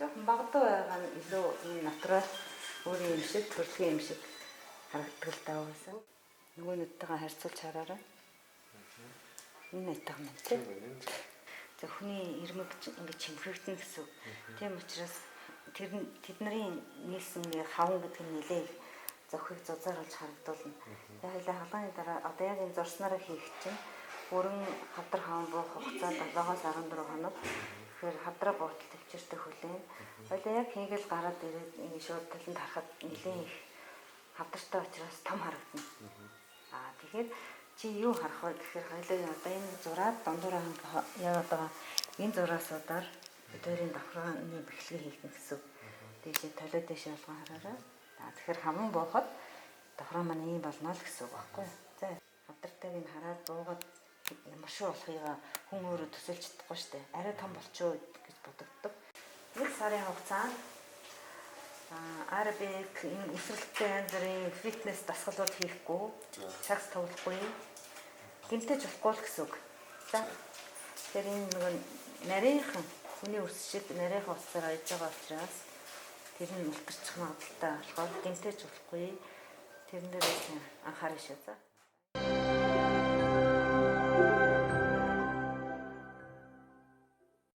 Жохон багдуу байгаа нь илүү энэ натурал өөрийн юм шиг төрөлхийн юм шиг харагддаг л даа байсан. Нөгөө нүдтэйгээ харьцуулж хараарай. Энэ айтаа юм тийм. За хүний ирмэг ингэж чимхэгдэн гэсэн. Тийм учраас тэдний нийлсэн хаван гэдэг нь нэлээд зохиг зузааруулж харагдуулна. Тэгээд халааны дараа одоо яг энэ зурснараа хийх чинь бүрэн хадар хаан буух хугацаа 7-аас 14 хоног. Тэгэхээр хадраа буутал төвчөртэй хүлээн. Хоёлаа яг хийгээл гараад ирээд ингэ шууд талент харахад нэлээд их хадартай учраас том харагдана. Тэгэхээр чи юу харах вэ гэхээр хоёлаа одоо энэ зураад дундуур яваад байгаа энэ зураасуудаар өөрийн давхрааны бэхлэгээ хийх гэсэн. Дээшээ толиод дэшээ болгон хараарай. Тэгэхээр хаман буухад давхраа маань ийм болно л гэсэн үг байхгүй юу? За хавдартайг нь хараад буугаад ямар шүү болохыг хүн өөрөө төсөлж чадахгүй шүү дээ. Арай том болчихоо гэж бодогддог. Нэг сарын хугацаанд арабик энэ өсвөлттэй янз бүрийн фитнес дасгалууд хийхгүй, цагс тоглохгүй, гэмтэж болохгүй л гэсэн үг. За тэгэхээр энэ нэг нарийнхан хүний өс шиг нарийнхан уцаар аяж байгаа учраас тэр нь мултарчих магадaltaй болохоор гэмтэж болохгүй. Тэрэн дээрээс анхаарах шүү. За.